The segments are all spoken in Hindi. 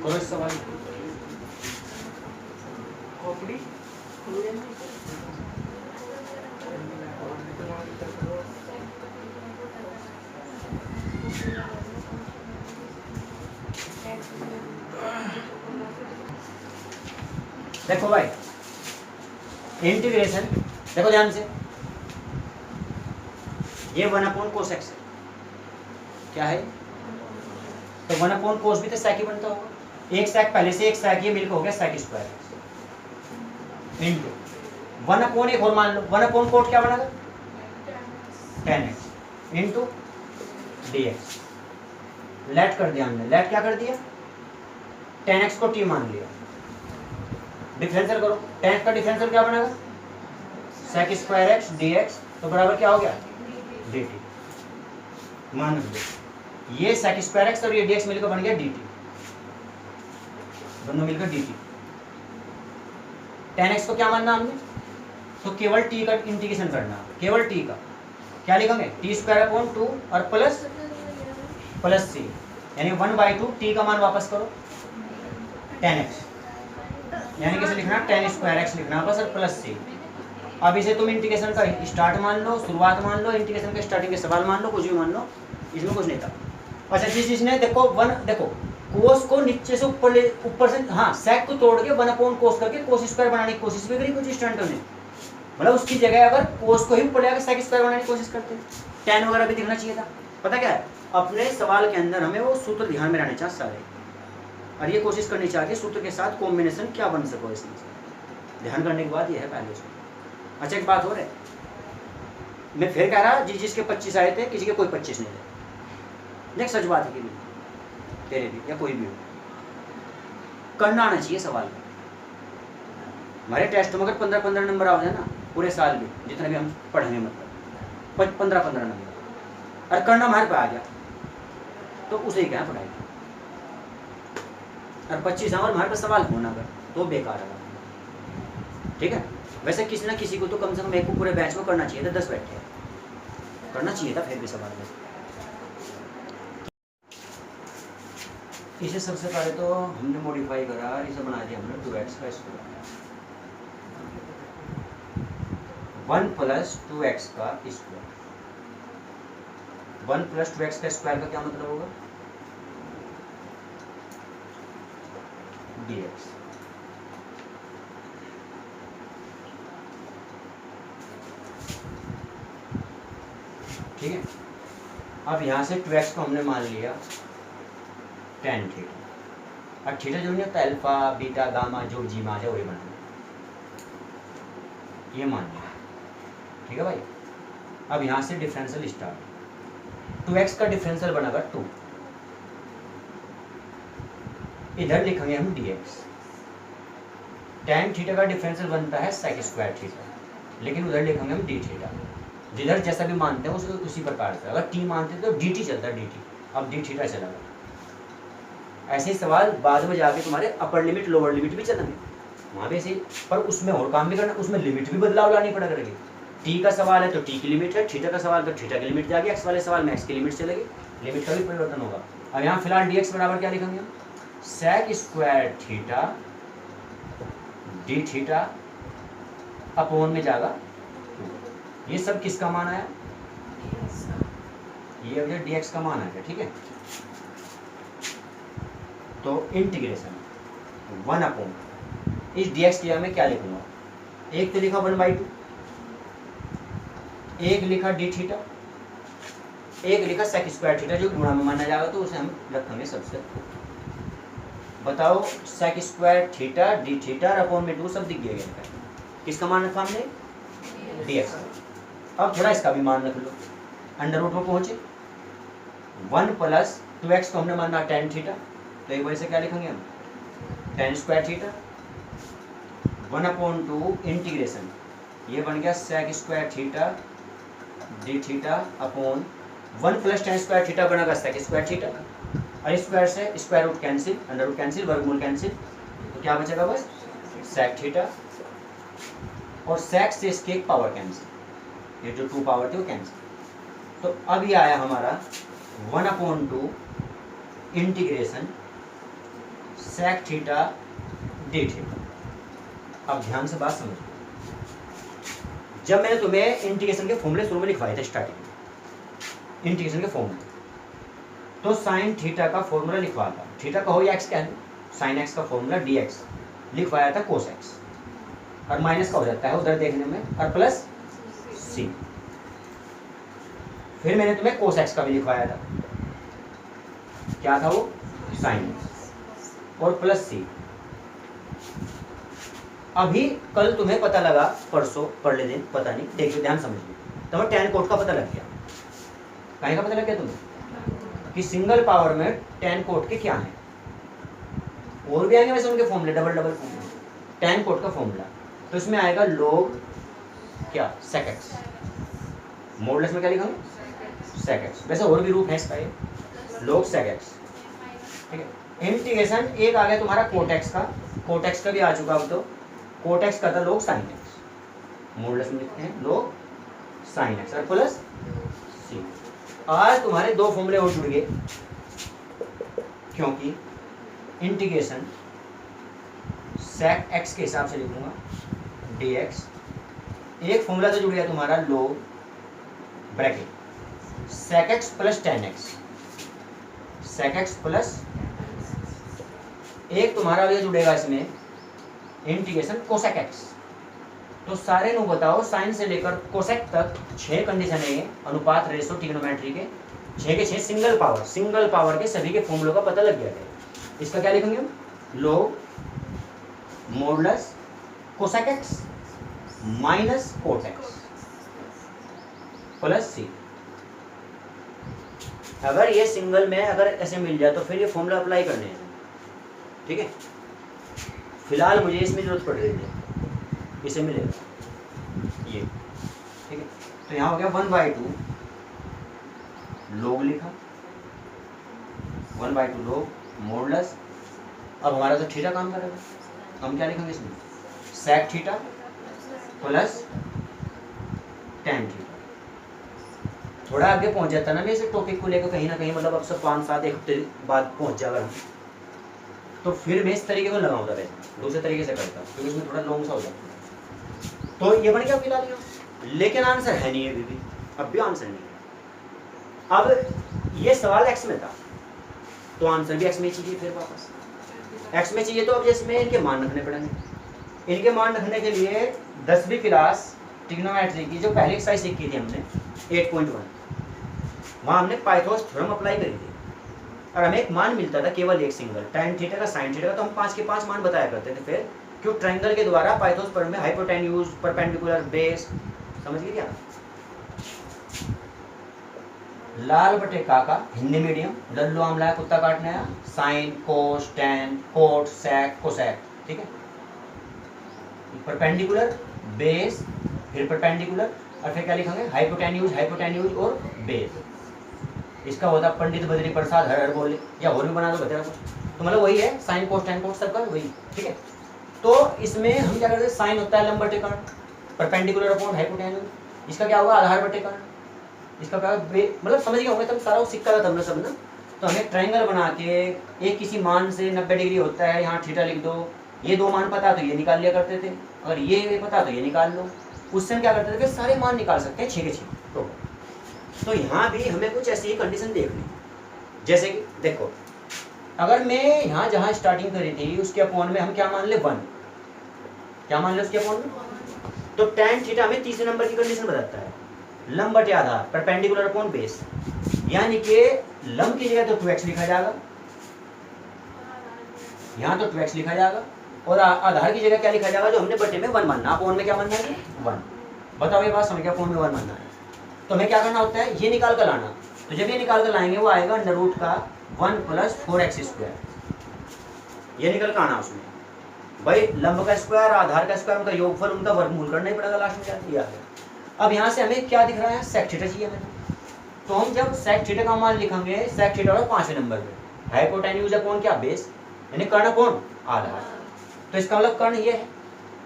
करो इस सवाल देखो भाई, इंटीग्रेशन देखो ध्यान से, ये 1/cos x क्या है, तो 1/cos भी तो sec ही बनता होगा, एक sec पहले से एक sec ये मिलकर हो गया sec स्क्वायर इंटू 1/1 और मान लो 1/cot क्या बनेगा tan x into dx। Late कर दिया हमने, लेट क्या कर दिया, tan x को t मान लिया, डिफरेंशियल करो, tan x का डिफरेंशियल क्या बनेगा sec स्क्वायर x dx, तो बराबर क्या हो गया dt। मान लो ये sec स्क्वायर x और ये dx मिलकर बन गया dt, दोनों मिलकर dt। tan x को क्या मानना हमने, तो केवल t का इंटीग्रेशन करना, केवल t का क्या लिखेंगे t स्क्वायर अपॉन 2 और प्लस c, यानी 1/2 t का मान वापस करो tan x, यानी कैसे लिखना tan स्क्वायर x लिखना बस और प्लस c। अब इसे तुम इंटीग्रेशन का स्टार्ट मान लो, शुरुआत मान लो, इंटीग्रेशन के स्टार्टिंग के सवाल मान लो, कुछ भी मान लो, इसमें कुछ नहीं था। अच्छा जिस चीज़ देखो देखो कोस को नीचे से ऊपर से हाँ sec को तोड़ के 1/cos करके cos स्क्वायर बनाने की कोशिश भी करी कुछ स्टूडेंटों ने, मतलब उसकी जगह अगर कोस को ही ऊपर ले आकर sec स्क्वायर बनाने की कोशिश करते, tan वगैरह भी दिखना चाहिए था। पता क्या है, अपने सवाल के अंदर हमें वो सूत्र ध्यान में रहने चाहिए सारे, और ये कोशिश करनी चाहिए सूत्र के साथ कॉम्बिनेशन क्या बन सको, इसमें ध्यान करने की बात ये है पहले उसमें। अच्छा एक बात हो रही, मैं फिर कह रहा जिसके 25 आए थे किसी के कोई 25 नहीं थे, देख सच बात है कि तेरे भी या कोई भी हो, करना आना चाहिए सवाल। हमारे टेस्ट में अगर 15-15 नंबर आ जाए ना पूरे साल भी, जितने भी हम पढ़ेंगे मतलब 15-15 नंबर, और करना हमारे पे आ गया तो उसे ही क्या पढ़ाई, और 25 नंबर हमारे पास सवाल होना अगर तो बेकार है, ठीक है। वैसे किसी ना किसी को तो कम से कम एक को पूरे बैच में करना चाहिए था, 10 बैठे करना चाहिए था फिर भी सवाल में। इसे सबसे पहले तो हमने मॉडिफाई करा, इसे बना दिया हमने 2x का स्क्वायर, 1 + 2x का स्क्वायर, 1 + 2x का स्क्वायर का क्या मतलब होगा dx। ठीक है, अब यहाँ से 2x को हमने मान लिया tan थीटा, और थीटा जो नहीं होता अल्फा बीटा गामा जो जी में आ जाए वही बनाना, ये मान लिया, ठीक है भाई। अब यहाँ से डिफरेंशियल स्टार्ट, 2x का डिफरेंशियल बनेगा 2, इधर लिखेंगे हम dx, tan थीटा का डिफरेंशियल बनता है sec स्क्वायर थीटा, लेकिन उधर लिखेंगे हम d थीटा, जिधर जैसा भी मानते हैं उसी प्रकार से, अगर t मानते हैं तो dt चलता है dt, अब d थीटा चला गया। ऐसे ही सवाल बाद में जाके तुम्हारे अपर लिमिट लोअर लिमिट भी चलेंगे वहाँ भी ऐसे ही, पर उसमें और काम भी करना, उसमें लिमिट भी बदलाव लानी पड़ा करेगी। t का सवाल है तो t की लिमिट है, थीटा का सवाल तो थीटा की लिमिट जाएगी, x वाले सवाल में x की लिमिट चलेगी, लिमिट का भी परिवर्तन होगा। अब यहाँ फिलहाल dx बराबर क्या लिखेंगे हम, sec square theta d theta upon में जाएगा, ये सब किसका मान आया, ये अभी dx का मान आएगा, ठीक है। तो इंटीग्रेशन 1/, इस dx की जगह में क्या लिखूंगा, एक तो लिखा 1/2, एक लिखा d थीटा, एक लिखा sec स्क्वायर थीटा जो गुणा में माना जाएगा, तो उसे हम रखेंगे सबसे। बताओ sec square theta d theta और अपॉन में 2 सब दिख गया, किसका मान रखा हमने dx। अब थोड़ा इसका भी मान रख लो, अंडर रूट में पहुंचे, 1 + 2x को हमने माना tan थीटा, तो एक वजह से क्या लिखेंगे हम tan स्क्वायर थीटा, 1/2 इंटीग्रेशन, ये बन गया sec square theta d theta upon 1 + tan square theta बनेगा sec स्क्वायर थीटा, और स्क्वायर से square root cancel, under root cancel, वर्गमूल कैंसिल, तो क्या बचेगा बस sec थीटा, और sec से इसके एक पावर कैंसिल, ये जो 2 पावर थी वो कैंसिल। तो अब ये आया हमारा 1/2 integration sec theta d theta. अब ध्यान से बात समझो, जब मैंने तुम्हें इंटीग्रेशन के फॉर्मूले शुरू में लिखवाए थे स्टार्टिंग इंटीग्रेशन के फॉर्मूले, तो साइन थीटा का फॉर्मूला लिखवाया था, थीटा का हो या एक्स का है, साइन एक्स का फॉर्मूला dx लिखवाया था कोस एक्स, और माइनस का हो जाता है उधर देखने में, और प्लस सी। फिर मैंने तुम्हें कोस एक्स का भी लिखवाया था, क्या था वो, साइन और प्लस सी। अभी कल तुम्हें पता लगा, परसों परले दिन पता नहीं, देखिए ध्यान समझिए, तुम्हें tan कोट का पता लग गया। कहीं का पता लग गया तुम्हें कि सिंगल पावर में tan कोट के क्या है, और भी आएंगे वैसे उनके फॉर्मूले, डबल डबल फॉर्मूले। tan कोट का फॉर्मूला तो इसमें आएगा log क्या sec x, मॉडुलस में क्या लिखेंगे sec x। वैसे और भी रूप है इसका, ये log sec x, ठीक है। इंटीग्रेशन एक आ गया तुम्हारा कोट एक्स का भी आ चुका, अब तो कोट एक्स का था log sin x, मॉडुलस में लिखते हैं log sin x और प्लस सी। आज तुम्हारे दो फॉर्मूले और जुड़ गए, क्योंकि इंटीग्रेशन sec x के हिसाब से लिखूंगा dx, एक फॉर्मूला तो जुड़ गया तुम्हारा log bracket sec x plus tan x, sec x plus एक तुम्हारा भी जुड़ेगा इसमें इंटीग्रेशन कोसेक एक्स। तो सारे नु बताओ, साइन से लेकर कोसेक तक 6 कंडीशन है, अनुपात रेशो ट्रिग्नोमेट्री के 6 के 6 सिंगल पावर के सभी के फॉर्मूलों का पता लग गया है। इसका क्या लिखेंगे हम, log modulus cosec x minus cot x plus c. अगर ये सिंगल में अगर ऐसे मिल जाए तो फिर ये फॉर्मूला अप्लाई करने हैं, ठीक है। फिलहाल मुझे इसमें जरूरत पड़ रही है, इसे मिलेगा ये, ठीक है। तो यहाँ हो गया 1/2 log लिखा, 1/2 log मॉडुलस। अब हमारा तो थीटा काम करेगा, हम क्या लिखेंगे इसमें, sec theta plus tan theta. थोड़ा आगे पहुंच जाता ना मैं इस टॉपिक को लेकर कहीं ना कहीं, मतलब अब सब 5-7 एक हफ्ते बाद पहुंच जाएगा हम, तो फिर मैं इस तरीके को लगाऊंगा, वैसे दूसरे तरीके से करता हूँ क्योंकि इसमें थोड़ा लॉन्ग सा हो जाता है। तो ये बन गया फिलहाल यहाँ, लेकिन आंसर है नहीं अभी भी, अब भी आंसर नहीं है। अब ये सवाल एक्स में था तो आंसर भी एक्स में चाहिए, फिर वापस एक्स में चाहिए, तो अब इसमें इनके मान रखने पड़ेंगे। इनके मान रखने के लिए 10वीं क्लास ट्रिग्नोमेट्री की जो पहली एक्सरसाइज सीखी थी हमने 8.1, वहाँ हमने पाइथागोरस थ्योरम अप्लाई करी थी, और हमें एक मान मिलता था केवल एक सिंगल, tan थीटा का sin थीटा का, तो हम 5 के 5 मान बताया करते थे। फिर क्यों, ट्रायंगल के द्वारा पाइथागोरस थ्योरम में हाइपोटेन्यूज, परपेंडिकुलर, बेस, समझ गए क्या। लाल बटे काका हिंदी मीडियम, लल्लू आमला कुत्ता काटने आया, sine cos tan cot sec cosec, ठीक है। परपेंडिकुलर, बेस, फिर परपेंडिकुलर, और फिर क्या लिखेंगे हाइपोटेन्यूज और बेस। इसका होता पंडित बद्री प्रसाद हर बोले, या और भी बना दो बता कुछ, तो मतलब वही है, साइन कोस टैन कोट सबका वही, ठीक है। तो इसमें हम क्या करते हैं, साइन होता है लंब बटे कर्ण, परपेंडिकुलर अपॉन हाइपोटेन्यूज, इसका क्या होगा आधार बटे कर्ण, इसका क्या मतलब समझ गए होंगे तब, सारा वो सिक्का था तुमने सब ना। तो हमें ट्रायंगल बना के एक किसी मान से 90 डिग्री होता है, यहाँ थीटा लिख दो, ये दो मान पता तो ये निकाल लिया करते थे, अगर ये पता तो ये निकाल लो। उससे हम क्या करते थे, फिर सारे मान निकाल सकते हैं 6 के 6। तो यहाँ भी हमें कुछ ऐसी ही कंडीशन देखनी, जैसे कि देखो, अगर मैं यहाँ जहाँ स्टार्टिंग करी थी उसके अपॉन में हम क्या मान ले 1, क्या मान ले उसके अपॉन में, तो tan थीटा हमें तीसरे नंबर की कंडीशन बताता है, लंब बटे आधार, परपेंडिकुलर अपॉन बेस, यानी कि लंब की जगह तो 2x लिखा जाएगा, यहाँ तो 2x लिखा जाएगा, और आधार की जगह क्या लिखा जाएगा, जो हमने बटे में 1 मानना, अपॉन में क्या मानना है 1। बताओ ये बात समझ गया, अपॉन में 1 मानना है, तो हमें क्या करना होता है, ये निकाल कर लाना। तो जब ये निकाल कर लाएंगे वो आएगा अंडर रूट का 1 + 4x², ये निकल कर आना उसमें भाई, लंब का स्क्वायर आधार का स्क्वायर, उनका योगफल, उनका वर्गमूल करना ही पड़ेगा लास्ट में जाके, ये आ गया। अब यहाँ से हमें क्या दिख रहा है, सेक थीटा चाहिए हमें, तो हम जब सेक थीटा का मान लिखेंगे, सेक थीटा और 5वें नंबर पे हाइपोटेन्यूज अपॉन क्या बेस, यानी कर्ण अपॉन आधार, तो इसका मतलब कर्ण ये है,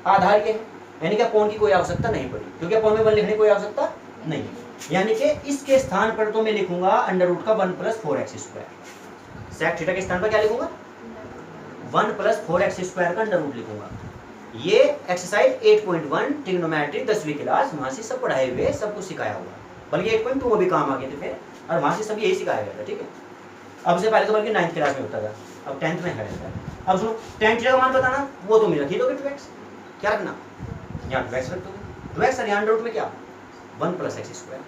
आधार ये है, यानी कि अपॉन की कोई आवश्यकता नहीं पड़ी, क्योंकि अपॉन में 1 लिखने की कोई आवश्यकता नहीं है, यानी कि इसके स्थान पर तो मैं लिखूंगा अंडर रूट का 1 + 4x², सेक थीटा के स्थान पर क्या लिखूंगा 1 प्लस 4x स्क्वायर का अंडर रूट लिखूंगा। ये एक्सरसाइज 8.1 ट्रिग्नोमेट्री 10वीं क्लास, वहाँ से सब पढ़ाए हुए, सब कुछ सिखाया हुआ, बल्कि 8.2 भी काम आ गए थे फिर, और वहाँ से सब यही सिखाया गया था, ठीक है। अब से पहले तो बल्कि 9th क्लास में होता था, अब 10th में है। अब सुनो, tan थीटा का मान बताना, वो तुम रख ही दोगे 2x, क्या रखना, यहाँ 2x रख दोगे, 2x और यहाँ अंडर रूट में क्या 1 plus x square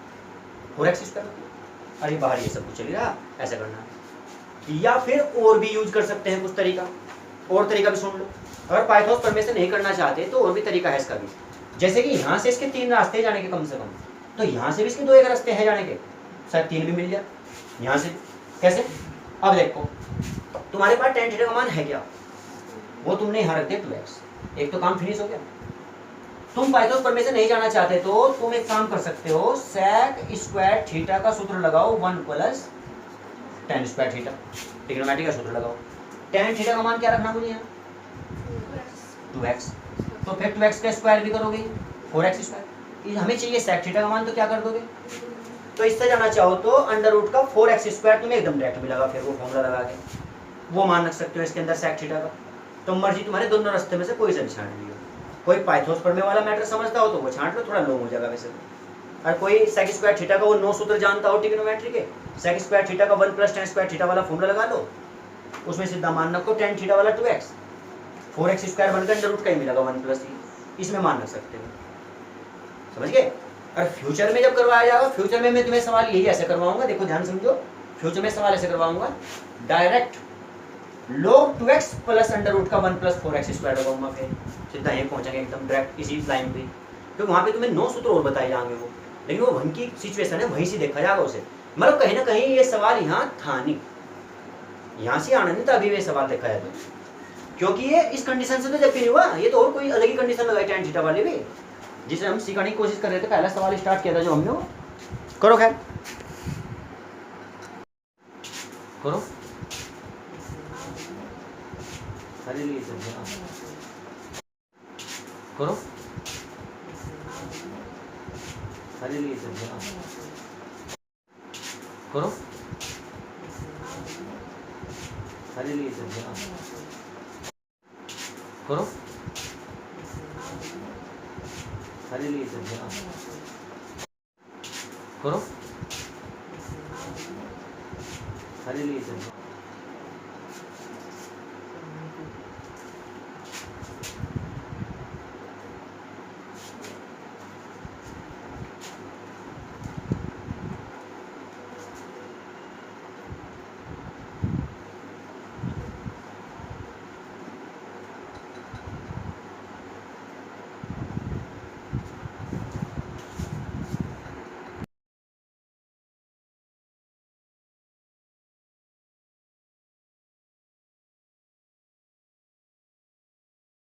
4x square, अरे बाहर ये सब कुछ चल रहा, ऐसा करना। या फिर और भी यूज कर सकते हैं कुछ तरीका, और तरीका भी सुन लो। अगर पाइथागोरस प्रमेय से नहीं करना चाहते तो और भी तरीका है इसका भी, जैसे कि यहाँ से इसके 3 रास्ते हैं जाने के कम से कम, तो यहाँ से भी इसके 2 एक रास्ते हैं जाने के, शायद 3 भी मिल जाए यहाँ से। कैसे, अब देखो तुम्हारे पास tan थीटा का मान है क्या, वो तुमने यहाँ रख दिया 2x, एक तो काम फिनिश हो गया। तुम पाइथागोरस प्रमेय से नहीं जाना चाहते तो तुम एक काम कर सकते हो, sec स्क्वायर थीटा का सूत्र लगाओ 1 plus tan square theta, trigonometry का सूत्र लगाओ। tan थीटा का मान क्या रखना मुझे यहाँ 2x, तो फिर 2x का स्क्वायर भी करोगे 4x स्क्वायर, हमें चाहिए sec थीटा का मान, तो क्या कर दोगे, तो इससे जाना चाहो तो अंडर रूट का 4x स्क्वायर तुम्हें एकदम डायरेक्ट मिलेगा, फिर वो फॉर्मूला लगा के वो मान रख सकते हो इसके अंदर sec थीटा का। तो मर्जी तुम्हारे, दोनों रास्ते में से कोई सा भी छांट लियो। कोई पाइथागोरस प्रमेय वाला मैटर समझता हो तो वो छांट लो, थोड़ा लॉन्ग हो जाएगा वैसे तो। और कोई sec स्क्वायर थीटा का वो 9 सूत्र जानता हो ट्रिग्नोमेट्री के, sec स्क्वायर थीटा का 1 प्लस tan स्क्वायर थीटा वाला फॉर्मूला लगा लो, उसमें सीधा मान रखो tan थीटा वाला 2x, 4x स्क्वायर बनकर अंडर रूट का ही मिलेगा 1 प्लस, इसमें मान रख सकते हो, समझ गए। और फ्यूचर में जब करवाया जाएगा, फ्यूचर में मैं तुम्हें सवाल यही ऐसे करवाऊंगा, देखो ध्यान समझो, फ्यूचर में सवाल ऐसे करवाऊंगा, direct log 2x plus under root का 1 प्लस 4x स्क्वायर लगाऊंगा, फिर सीधा यहीं पहुंचेंगे एकदम डायरेक्ट इसी लाइन पे, क्योंकि वहाँ पे तुम्हें 9 सूत्र और बताए जाएंगे वो, लेकिन वो वहीं की सिचुएशन है, वहीं से देखा जाएगा उसे, मतलब कहीं ना कहीं ये सवाल यहाँ था नहीं, यहाँ से आना नहीं था अभी ये सवाल देखा जाए तो, क्योंकि ये इस कंडीशन से तो जब भी नहीं हुआ, ये तो और कोई अलग ही कंडीशन लगाई tan थीटा वाले भी, जिसे हम सिखाने की कोशिश कर रहे थे, पहला सवाल स्टार्ट किया था जो हमने, वो करो, खैर करो, अरे लिए करो, अरे लिए करो, अरे लिए करो, अरे लिए करो, अरे लिए